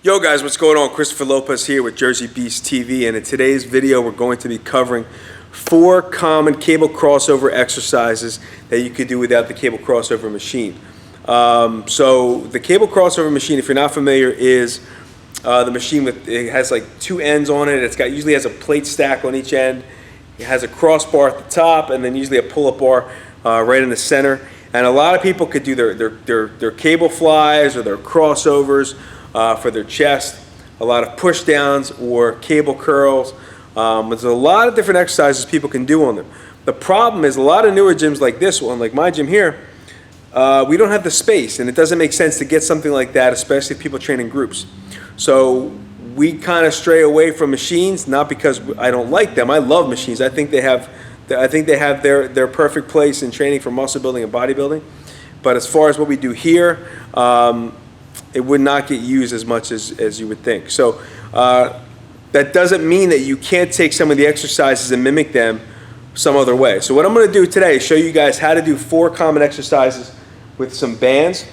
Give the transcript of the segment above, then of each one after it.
Yo guys, what's going on? Christopher Lopez here with Jersey Beast TV, and in today's video we're going to be covering 4 common cable crossover exercises that you could do without the cable crossover machine. So the cable crossover machine, if you're not familiar, is the machine with, it has like 2 ends on it. It's got, usually has a plate stack on each end. It has a crossbar at the top, and then usually a pull-up bar right in the center. And a lot of people could do their cable flies or their crossovers for their chest, a lot of push downs or cable curls. There's a lot of different exercises people can do on them. The problem is a lot of newer gyms like this one, like my gym here, we don't have the space, and it doesn't make sense to get something like that, especially if people train in groups. So we kind of stray away from machines, not because I don't like them. I love machines. I think they have their perfect place in training for muscle building and bodybuilding. But as far as what we do here, it would not get used as much as you would think. So that doesn't mean that you can't take some of the exercises and mimic them some other way. So what I'm going to do today is show you guys how to do 4 common exercises with some bands,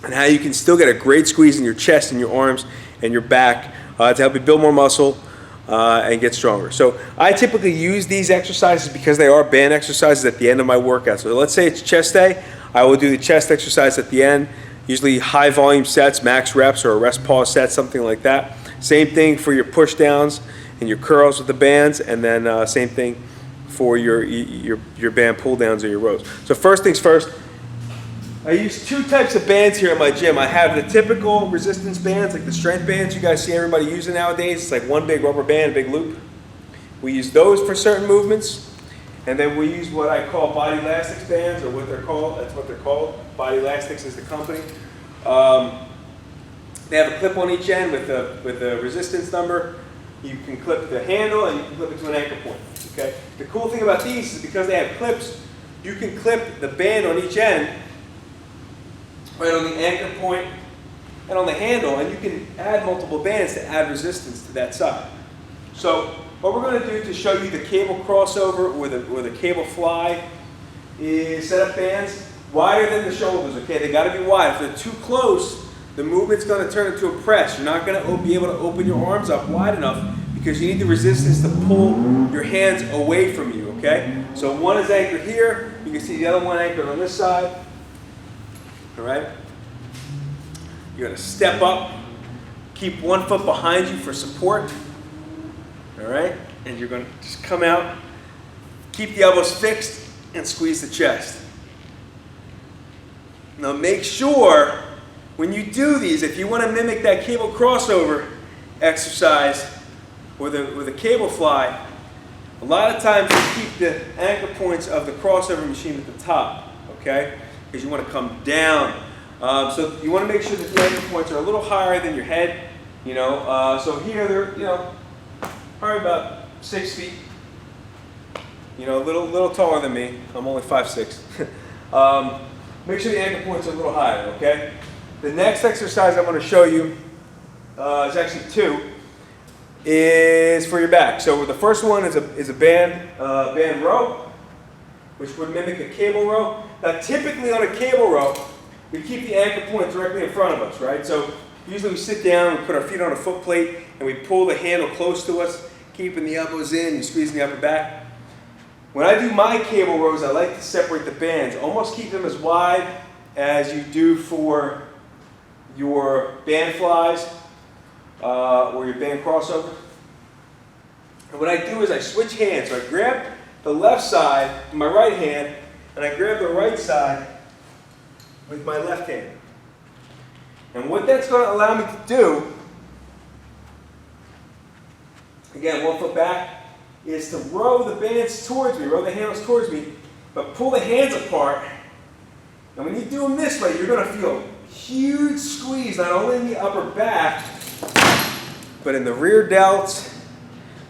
and how you can still get a great squeeze in your chest and your arms and your back to help you build more muscle and get stronger. So I typically use these exercises because they are band exercises at the end of my workout. So let's say it's chest day, I will do the chest exercise at the end. Usually high volume sets, max reps, or a rest pause set, something like that. Same thing for your push downs and your curls with the bands, and then same thing for your band pull downs or your rows. So first things first, I use 2 types of bands here in my gym. I have the typical resistance bands, like the strength bands you guys see everybody using nowadays. It's like one big rubber band, big loop. We use those for certain movements. And then we use what I call body elastics bands, or what they're called. That's what they're called. Body Elastics is the company. They have a clip on each end with a resistance number. You can clip the handle and you can clip it to an anchor point. Okay. The cool thing about these is because they have clips, you can clip the band on each end, right on the anchor point and on the handle, and you can add multiple bands to add resistance to that side. So what we're going to do to show you the cable crossover or the cable fly is set up bands wider than the shoulders. Okay, they got to be wide. If they're too close, the movement's going to turn into a press. You're not going to be able to open your arms up wide enough because you need the resistance to pull your hands away from you. Okay, so one is anchored here. You can see the other one anchored on this side. All right. You're going to step up, keep one foot behind you for support. All right, and you're going to just come out, keep the elbows fixed, and squeeze the chest. Now make sure when you do these, if you want to mimic that cable crossover exercise with a cable fly, a lot of times you keep the anchor points of the crossover machine at the top, okay? Because you want to come down. So you want to make sure that the anchor points are a little higher than your head, you know. So here they're, you know, probably about 6 feet. You know, a little taller than me. I'm only 5'6". Make sure the anchor points are a little higher, okay? The next exercise I'm going to show you is actually 2, is for your back. So the first one is a band row, which would mimic a cable row. Now typically on a cable row, we keep the anchor point directly in front of us, right? So usually we sit down, we put our feet on a foot plate, and we pull the handle close to us, keeping the elbows in, and squeezing the upper back. When I do my cable rows, I like to separate the bands, almost keep them as wide as you do for your band flies or your band crossover. And what I do is I switch hands. So I grab the left side with my right hand, and I grab the right side with my left hand. And what that's going to allow me to do, again, 1 foot back, is to row the bands towards me, row the handles towards me, but pull the hands apart. And when you do them this way, you're going to feel a huge squeeze, not only in the upper back, but in the rear delts,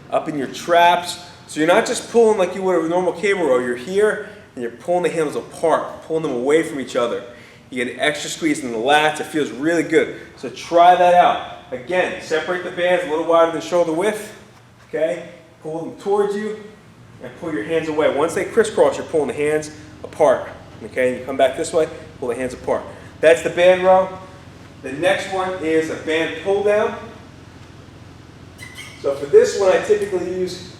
up in your traps. So you're not just pulling like you would a normal cable row. You're here, and you're pulling the handles apart, pulling them away from each other. You get an extra squeeze in the lats. It feels really good. So try that out. Again, separate the bands a little wider than shoulder width. Okay? Pull them towards you and pull your hands away. Once they crisscross, you're pulling the hands apart. Okay? And you come back this way, pull the hands apart. That's the band row. The next one is a band pull down. So for this one, I typically use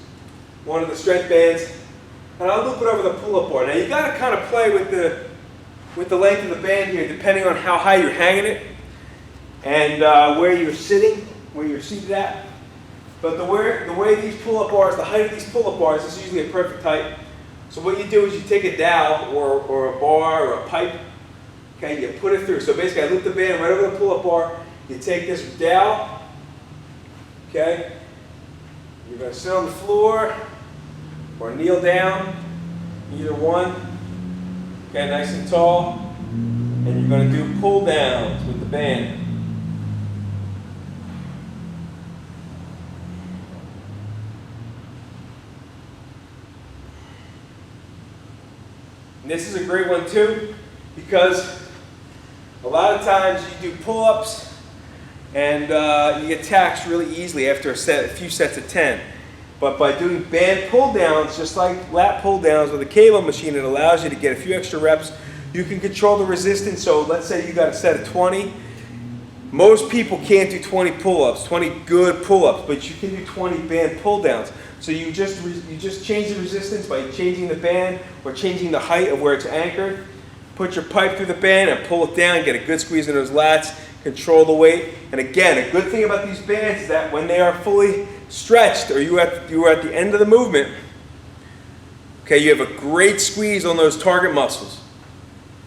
one of the strength bands, and I'll loop it over the pull-up bar. Now you got to kind of play with the length of the band here, depending on how high you're hanging it and where you're sitting, where you're seated at. But the way these pull-up bars, the height of these pull-up bars is usually a perfect height. So what you do is you take a dowel or a bar or a pipe, okay, you put it through. So basically I loop the band right over the pull-up bar, you take this dowel, okay, you're going to sit on the floor or kneel down, either one, okay, nice and tall, and you're going to do pull downs with the band. And this is a great one too, because a lot of times you do pull-ups and you get taxed really easily after a few sets of 10. But by doing band pull-downs, just like lat pull-downs with a cable machine, it allows you to get a few extra reps. You can control the resistance. So let's say you got a set of 20. Most people can't do 20 pull-ups, 20 good pull-ups, but you can do 20 band pull-downs. So you just change the resistance by changing the band or changing the height of where it's anchored. Put your pipe through the band and pull it down, get a good squeeze in those lats, control the weight. And again, a good thing about these bands is that when they are fully stretched or you are at the end of the movement, okay, you have a great squeeze on those target muscles.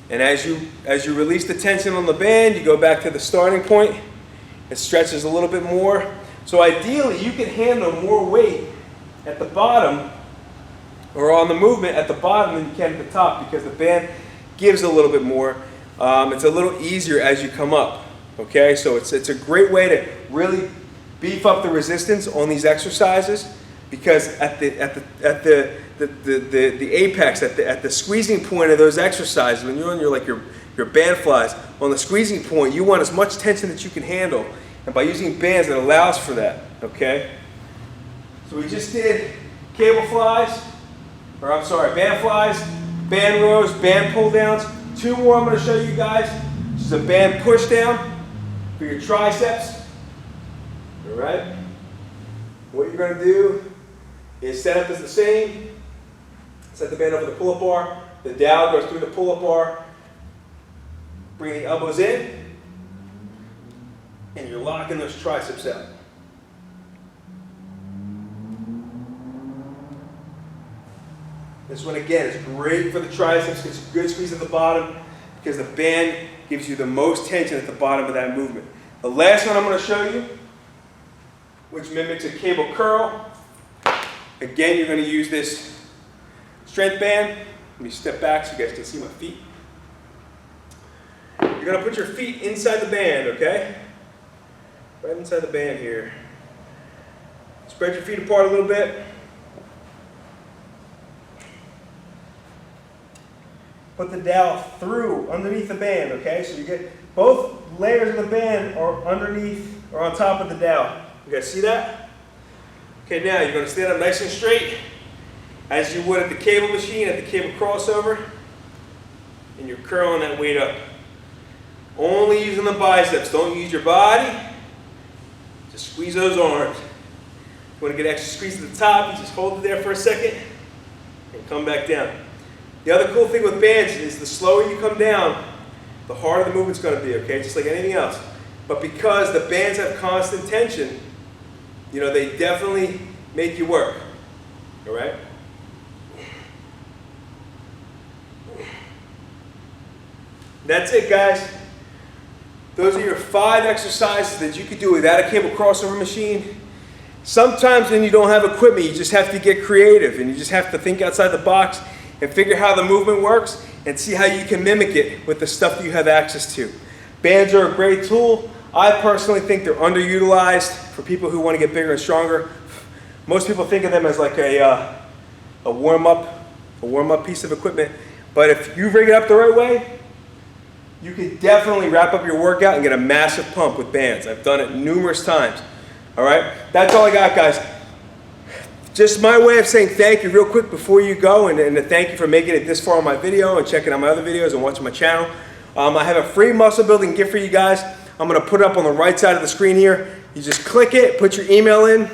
And as you release the tension on the band, you go back to the starting point, it stretches a little bit more. So ideally, you can handle more weight at the bottom or on the movement at the bottom than you can at the top, because the band gives a little bit more. It's a little easier as you come up. Okay, so it's a great way to really beef up the resistance on these exercises, because at the apex, at the squeezing point of those exercises, when you're on your band flies, on the squeezing point, you want as much tension that you can handle, and by using bands, it allows for that. Okay. So we just did cable flies, or I'm sorry, band flies, band rows, band pull downs. Two more I'm going to show you guys. This is a band push down for your triceps. All right. What you're going to do is setup is the same. Set the band over the pull-up bar. The dowel goes through the pull-up bar. Bring the elbows in, and you're locking those triceps out. This one again is great for the triceps. It's a good squeeze at the bottom because the band gives you the most tension at the bottom of that movement. The last one I'm going to show you, which mimics a cable curl. Again, you're going to use this strength band. Let me step back so you guys can see my feet. You're going to put your feet inside the band, okay? Right inside the band here. Spread your feet apart a little bit. Put the dowel through, underneath the band, okay? So you get both layers of the band are underneath or on top of the dowel. You guys see that? Okay, now you're going to stand up nice and straight as you would at the cable machine, at the cable crossover, and you're curling that weight up. Only using the biceps. Don't use your body. Just squeeze those arms. If you want to get extra squeeze at the top, you just hold it there for a second and come back down. The other cool thing with bands is the slower you come down, the harder the movement's going to be, okay? Just like anything else. But because the bands have constant tension, you know, they definitely make you work, all right? That's it, guys. Those are your 5 exercises that you could do without a cable crossover machine. Sometimes when you don't have equipment, you just have to get creative and you just have to think outside the box and figure how the movement works and see how you can mimic it with the stuff that you have access to. Bands are a great tool. I personally think they're underutilized for people who want to get bigger and stronger. Most people think of them as like a warm-up piece of equipment. But if you rig it up the right way, you can definitely wrap up your workout and get a massive pump with bands. I've done it numerous times. All right, that's all I got, guys. Just my way of saying thank you real quick before you go, and to thank you for making it this far on my video and checking out my other videos and watching my channel. I have a free muscle building gift for you guys. I'm going to put it up on the right side of the screen here. You just click it, put your email in.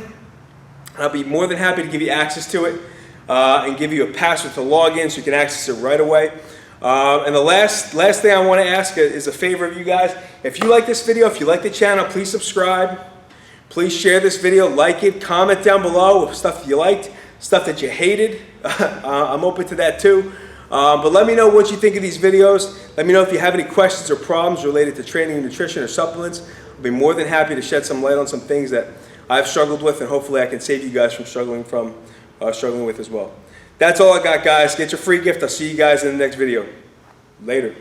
I'll be more than happy to give you access to it and give you a password to log in so you can access it right away. And the last thing I want to ask is a favor of you guys. If you like this video, if you like the channel, please subscribe. Please share this video, like it, comment down below with stuff you liked, stuff that you hated. I'm open to that too. But let me know what you think of these videos. Let me know if you have any questions or problems related to training and nutrition or supplements. I'll be more than happy to shed some light on some things that I've struggled with, and hopefully I can save you guys from struggling with as well. That's all I got, guys. Get your free gift. I'll see you guys in the next video. Later.